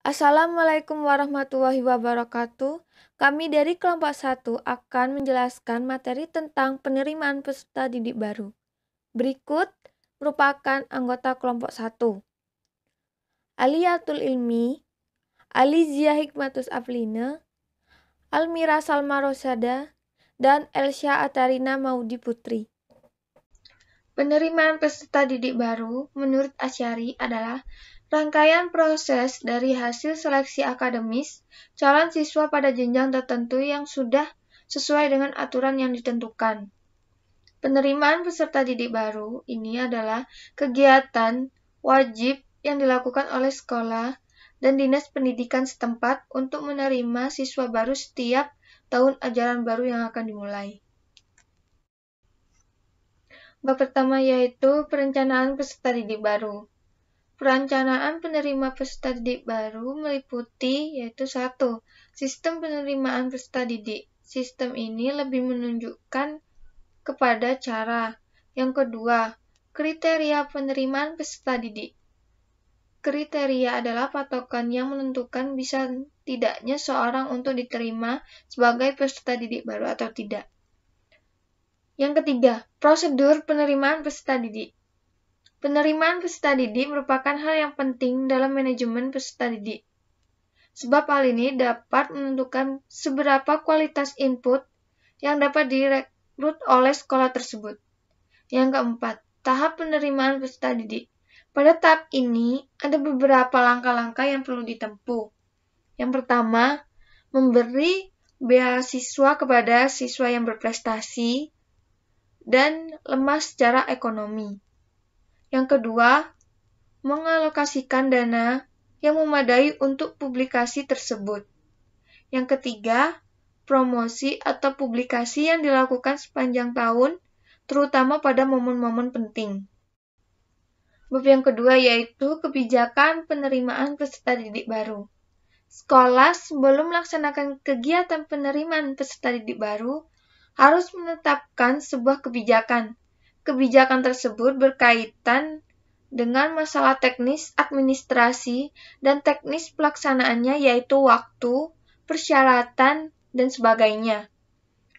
Assalamualaikum warahmatullahi wabarakatuh. Kami dari kelompok 1 akan menjelaskan materi tentang penerimaan peserta didik baru. Berikut merupakan anggota kelompok 1. Aliyatul Ilmi, Alizia Hikmatus Aflina, Almira Salma Rosada, dan Elsya Atarina Maudi Putri. Penerimaan peserta didik baru menurut Asyari adalah rangkaian proses dari hasil seleksi akademis calon siswa pada jenjang tertentu yang sudah sesuai dengan aturan yang ditentukan. Penerimaan peserta didik baru ini adalah kegiatan wajib yang dilakukan oleh sekolah dan dinas pendidikan setempat untuk menerima siswa baru setiap tahun ajaran baru yang akan dimulai. Bab pertama yaitu perencanaan peserta didik baru. Perencanaan penerima peserta didik baru meliputi yaitu 1. Sistem penerimaan peserta didik. Sistem ini lebih menunjukkan kepada cara. Yang kedua, kriteria penerimaan peserta didik. Kriteria adalah patokan yang menentukan bisa tidaknya seorang untuk diterima sebagai peserta didik baru atau tidak. Yang ketiga, prosedur penerimaan peserta didik. Penerimaan peserta didik merupakan hal yang penting dalam manajemen peserta didik. Sebab hal ini dapat menentukan seberapa kualitas input yang dapat direkrut oleh sekolah tersebut. Yang keempat, tahap penerimaan peserta didik. Pada tahap ini, ada beberapa langkah-langkah yang perlu ditempuh. Yang pertama, memberi beasiswa kepada siswa yang berprestasi dan lemah secara ekonomi. Yang kedua, mengalokasikan dana yang memadai untuk publikasi tersebut. Yang ketiga, promosi atau publikasi yang dilakukan sepanjang tahun, terutama pada momen-momen penting. Bab yang kedua yaitu kebijakan penerimaan peserta didik baru. Sekolah sebelum melaksanakan kegiatan penerimaan peserta didik baru harus menetapkan sebuah kebijakan. Kebijakan tersebut berkaitan dengan masalah teknis administrasi dan teknis pelaksanaannya yaitu waktu, persyaratan, dan sebagainya.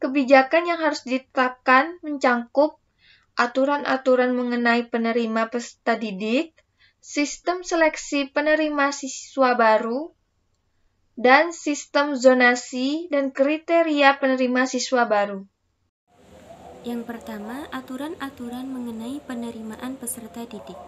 Kebijakan yang harus ditetapkan mencangkup aturan-aturan mengenai penerima peserta didik, sistem seleksi penerima siswa baru, dan sistem zonasi dan kriteria penerima siswa baru. Yang pertama, aturan-aturan mengenai penerimaan peserta didik.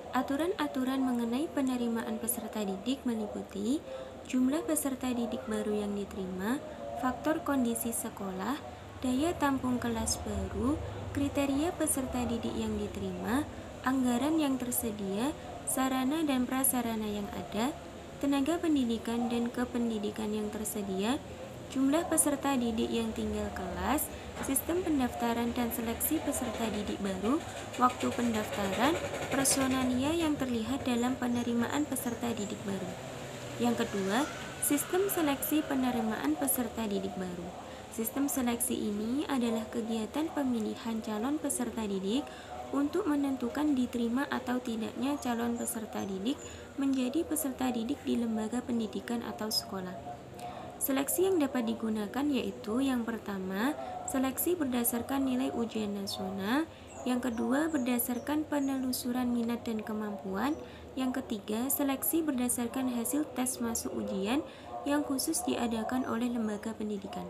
Aturan-aturan mengenai penerimaan peserta didik meliputi jumlah peserta didik baru yang diterima, faktor kondisi sekolah, daya tampung kelas baru, kriteria peserta didik yang diterima, anggaran yang tersedia, sarana dan prasarana yang ada, tenaga pendidikan dan kependidikan yang tersedia, jumlah peserta didik yang tinggal kelas, sistem pendaftaran dan seleksi peserta didik baru, waktu pendaftaran, personalia yang terlihat dalam penerimaan peserta didik baru. Yang kedua, sistem seleksi penerimaan peserta didik baru. Sistem seleksi ini adalah kegiatan pemilihan calon peserta didik untuk menentukan diterima atau tidaknya calon peserta didik menjadi peserta didik di lembaga pendidikan atau sekolah. Seleksi yang dapat digunakan yaitu yang pertama, seleksi berdasarkan nilai ujian nasional, yang kedua berdasarkan penelusuran minat dan kemampuan, yang ketiga seleksi berdasarkan hasil tes masuk ujian yang khusus diadakan oleh lembaga pendidikan.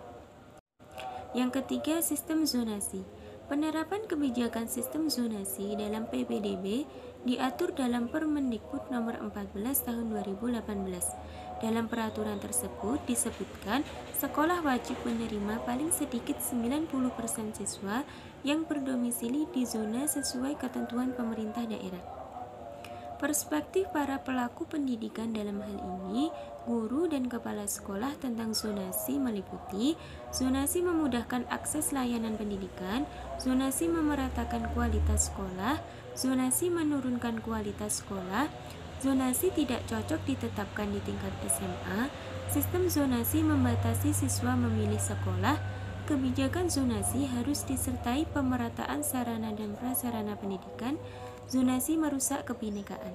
Yang ketiga, sistem zonasi. Penerapan kebijakan sistem zonasi dalam PPDB diatur dalam Permendikbud nomor 14 tahun 2018. Dalam peraturan tersebut disebutkan sekolah wajib menerima paling sedikit 90% siswa yang berdomisili di zona sesuai ketentuan pemerintah daerah. Perspektif para pelaku pendidikan dalam hal ini, guru dan kepala sekolah tentang zonasi meliputi zonasi memudahkan akses layanan pendidikan, zonasi memeratakan kualitas sekolah, zonasi menurunkan kualitas sekolah, zonasi tidak cocok ditetapkan di tingkat SMA, sistem zonasi membatasi siswa memilih sekolah, kebijakan zonasi harus disertai pemerataan sarana dan prasarana pendidikan, zonasi merusak kebinekaan.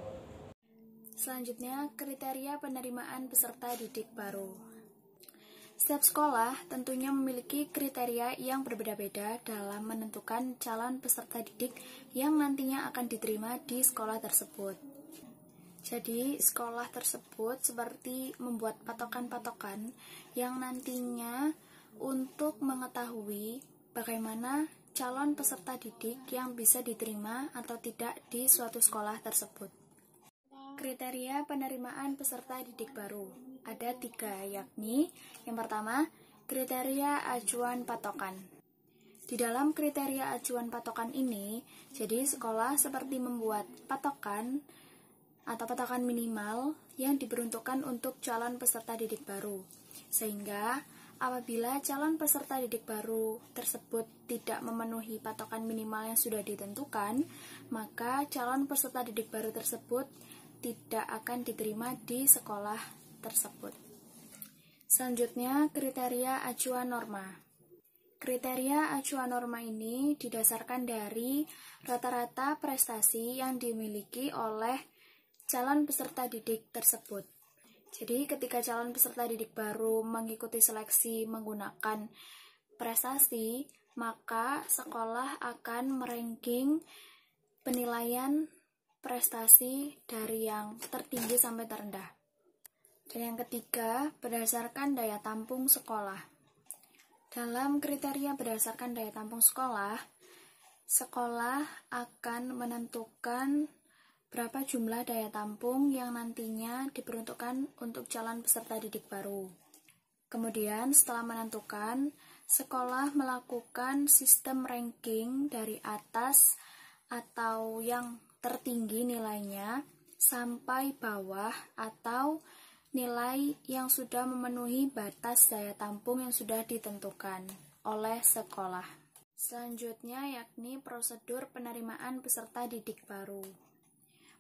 Selanjutnya, kriteria penerimaan peserta didik baru. Setiap sekolah tentunya memiliki kriteria yang berbeda-beda dalam menentukan calon peserta didik yang nantinya akan diterima di sekolah tersebut. Jadi, sekolah tersebut seperti membuat patokan-patokan yang nantinya untuk mengetahui bagaimana calon peserta didik yang bisa diterima atau tidak di suatu sekolah tersebut. Kriteria penerimaan peserta didik baru ada 3, yakni yang pertama, kriteria acuan patokan. Di dalam kriteria acuan patokan ini, jadi sekolah seperti membuat patokan atau patokan minimal yang diperuntukkan untuk calon peserta didik baru. Sehingga apabila calon peserta didik baru tersebut tidak memenuhi patokan minimal yang sudah ditentukan, maka calon peserta didik baru tersebut tidak akan diterima di sekolah tersebut. Selanjutnya, kriteria acuan norma. Kriteria acuan norma ini didasarkan dari rata-rata prestasi yang dimiliki oleh calon peserta didik tersebut. Jadi, ketika calon peserta didik baru mengikuti seleksi menggunakan prestasi, maka sekolah akan meranking penilaian prestasi dari yang tertinggi sampai terendah. Dan yang ketiga, berdasarkan daya tampung sekolah. Dalam kriteria berdasarkan daya tampung sekolah, sekolah akan menentukan berapa jumlah daya tampung yang nantinya diperuntukkan untuk calon peserta didik baru. Kemudian setelah menentukan, sekolah melakukan sistem ranking dari atas atau yang tertinggi nilainya sampai bawah atau nilai yang sudah memenuhi batas daya tampung yang sudah ditentukan oleh sekolah. Selanjutnya yakni prosedur penerimaan peserta didik baru.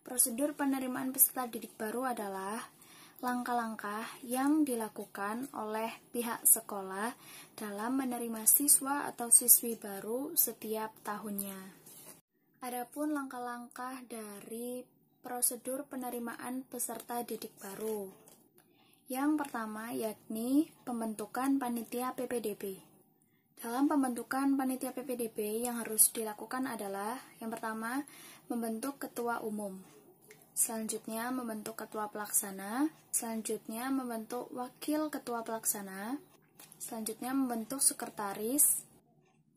Prosedur penerimaan peserta didik baru adalah langkah-langkah yang dilakukan oleh pihak sekolah dalam menerima siswa atau siswi baru setiap tahunnya. Adapun langkah-langkah dari prosedur penerimaan peserta didik baru. Yang pertama yakni pembentukan panitia PPDB. Dalam pembentukan panitia PPDB yang harus dilakukan adalah yang pertama, membentuk ketua umum. Selanjutnya membentuk ketua pelaksana, selanjutnya membentuk wakil ketua pelaksana, selanjutnya membentuk sekretaris,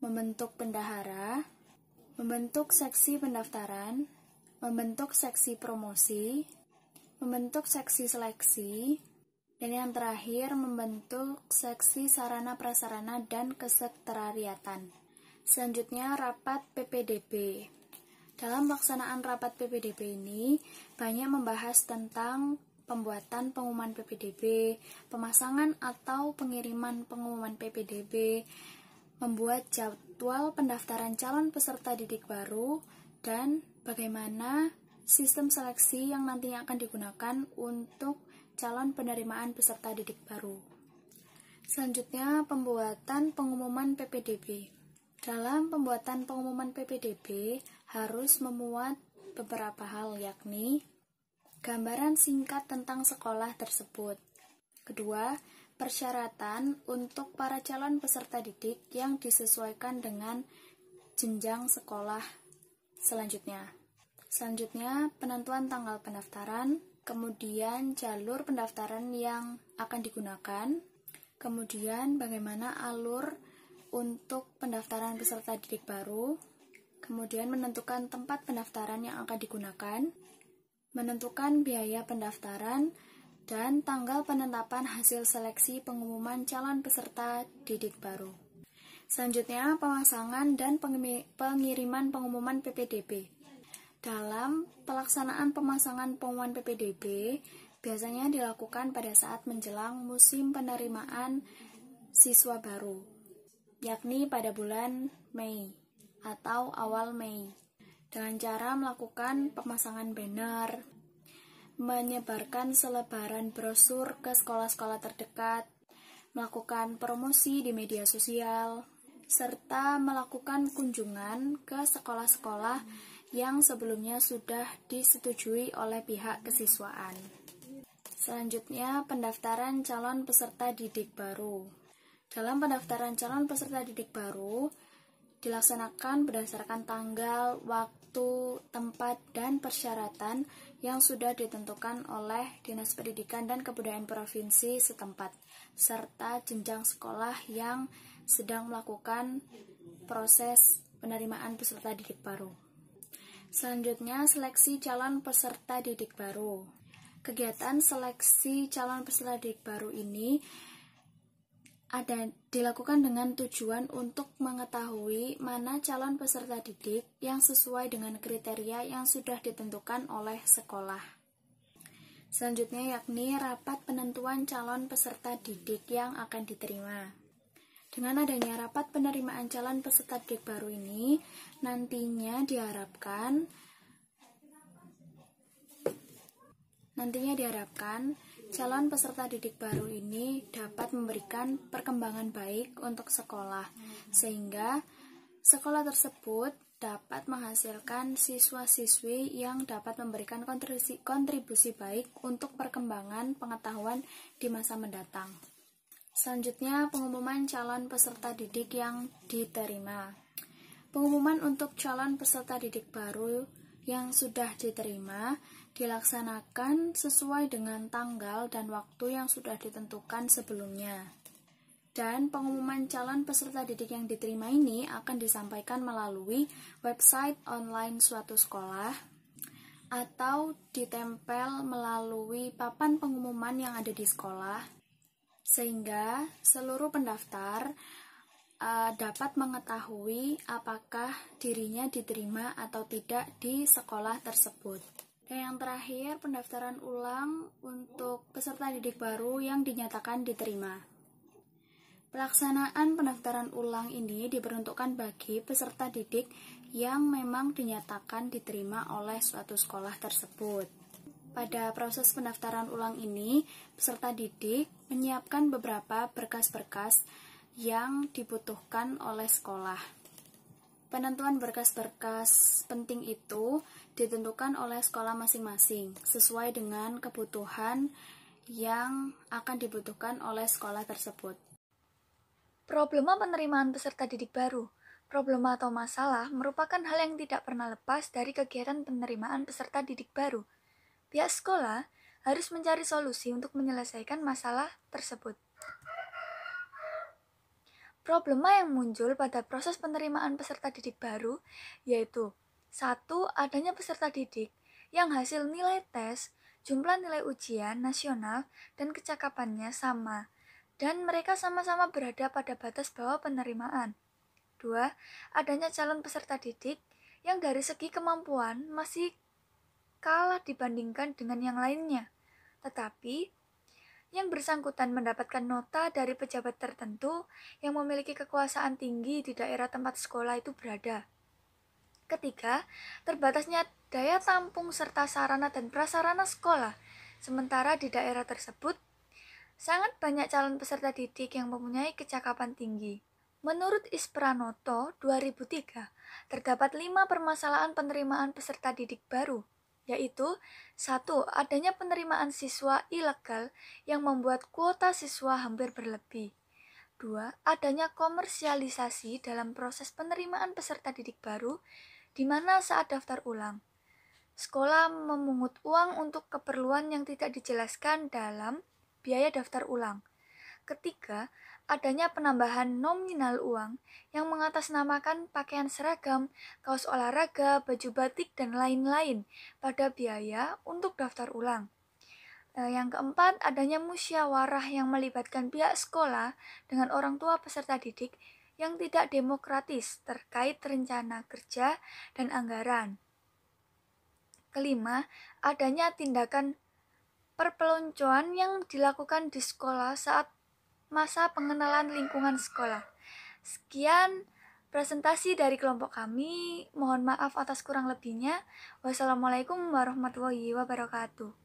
membentuk bendahara, membentuk seksi pendaftaran, membentuk seksi promosi, membentuk seksi seleksi, dan yang terakhir membentuk seksi sarana prasarana dan kesekretariatan. Selanjutnya rapat PPDB. Dalam pelaksanaan rapat PPDB ini banyak membahas tentang pembuatan pengumuman PPDB, pemasangan atau pengiriman pengumuman PPDB, membuat jadwal pendaftaran calon peserta didik baru, dan bagaimana sistem seleksi yang nantinya akan digunakan untuk calon penerimaan peserta didik baru. Selanjutnya, pembuatan pengumuman PPDB. Dalam pembuatan pengumuman PPDB harus memuat beberapa hal, yakni gambaran singkat tentang sekolah tersebut. Kedua, persyaratan untuk para calon peserta didik yang disesuaikan dengan jenjang sekolah selanjutnya. Selanjutnya, penentuan tanggal pendaftaran, kemudian jalur pendaftaran yang akan digunakan, kemudian bagaimana alur untuk pendaftaran peserta didik baru, kemudian menentukan tempat pendaftaran yang akan digunakan, menentukan biaya pendaftaran, dan tanggal penetapan hasil seleksi pengumuman calon peserta didik baru. Selanjutnya, pemasangan dan pengiriman pengumuman PPDB. Dalam pelaksanaan pemasangan pengumuman PPDB, biasanya dilakukan pada saat menjelang musim penerimaan siswa baru, yakni pada bulan Mei atau awal Mei, dengan cara melakukan pemasangan banner, menyebarkan selebaran brosur ke sekolah-sekolah terdekat, melakukan promosi di media sosial, serta melakukan kunjungan ke sekolah-sekolah yang sebelumnya sudah disetujui oleh pihak kesiswaan. Selanjutnya, pendaftaran calon peserta didik baru. Dalam pendaftaran calon peserta didik baru, dilaksanakan berdasarkan tanggal, waktu, tempat, dan persyaratan yang sudah ditentukan oleh Dinas Pendidikan dan Kebudayaan Provinsi setempat, serta jenjang sekolah yang sedang melakukan proses penerimaan peserta didik baru. Selanjutnya, seleksi calon peserta didik baru. Kegiatan seleksi calon peserta didik baru ini dilakukan dengan tujuan untuk mengetahui mana calon peserta didik yang sesuai dengan kriteria yang sudah ditentukan oleh sekolah. Selanjutnya yakni rapat penentuan calon peserta didik yang akan diterima. Dengan adanya rapat penerimaan calon peserta didik baru ini, nantinya diharapkan calon peserta didik baru ini dapat memberikan perkembangan baik untuk sekolah, sehingga sekolah tersebut dapat menghasilkan siswa-siswi yang dapat memberikan kontribusi baik untuk perkembangan pengetahuan di masa mendatang. Selanjutnya, pengumuman calon peserta didik yang diterima. Pengumuman untuk calon peserta didik baru yang sudah diterima dilaksanakan sesuai dengan tanggal dan waktu yang sudah ditentukan sebelumnya. Dan pengumuman calon peserta didik yang diterima ini akan disampaikan melalui website online suatu sekolah atau ditempel melalui papan pengumuman yang ada di sekolah, sehingga seluruh pendaftar dapat mengetahui apakah dirinya diterima atau tidak di sekolah tersebut. Dan yang terakhir, pendaftaran ulang untuk peserta didik baru yang dinyatakan diterima. Pelaksanaan pendaftaran ulang ini diperuntukkan bagi peserta didik yang memang dinyatakan diterima oleh suatu sekolah tersebut. Pada proses pendaftaran ulang ini, peserta didik menyiapkan beberapa berkas-berkas yang dibutuhkan oleh sekolah. Penentuan berkas-berkas penting itu ditentukan oleh sekolah masing-masing sesuai dengan kebutuhan yang akan dibutuhkan oleh sekolah tersebut. Problema penerimaan peserta didik baru. Problema atau masalah merupakan hal yang tidak pernah lepas dari kegiatan penerimaan peserta didik baru. Pihak sekolah harus mencari solusi untuk menyelesaikan masalah tersebut. Problema yang muncul pada proses penerimaan peserta didik baru yaitu 1. Adanya peserta didik yang hasil nilai tes, jumlah nilai ujian nasional, dan kecakapannya sama, dan mereka sama-sama berada pada batas bawah penerimaan. 2. Adanya calon peserta didik yang dari segi kemampuan masih kalah dibandingkan dengan yang lainnya, tetapi yang bersangkutan mendapatkan nota dari pejabat tertentu yang memiliki kekuasaan tinggi di daerah tempat sekolah itu berada. Ketiga, terbatasnya daya tampung serta sarana dan prasarana sekolah, sementara di daerah tersebut sangat banyak calon peserta didik yang mempunyai kecakapan tinggi. Menurut Ispranoto 2003, terdapat 5 permasalahan penerimaan peserta didik baru, yaitu 1. Adanya penerimaan siswa ilegal yang membuat kuota siswa hampir berlebih. 2. Adanya komersialisasi dalam proses penerimaan peserta didik baru, di mana saat daftar ulang, sekolah memungut uang untuk keperluan yang tidak dijelaskan dalam biaya daftar ulang. Ketiga, adanya penambahan nominal uang yang mengatasnamakan pakaian seragam, kaos olahraga, baju batik, dan lain-lain pada biaya untuk daftar ulang. Yang keempat, adanya musyawarah yang melibatkan pihak sekolah dengan orang tua peserta didik yang tidak demokratis terkait rencana kerja dan anggaran. Kelima, adanya tindakan perpeloncoan yang dilakukan di sekolah saat masa pengenalan lingkungan sekolah. Sekian presentasi dari kelompok kami. Mohon maaf atas kurang lebihnya. Wassalamualaikum warahmatullahi wabarakatuh.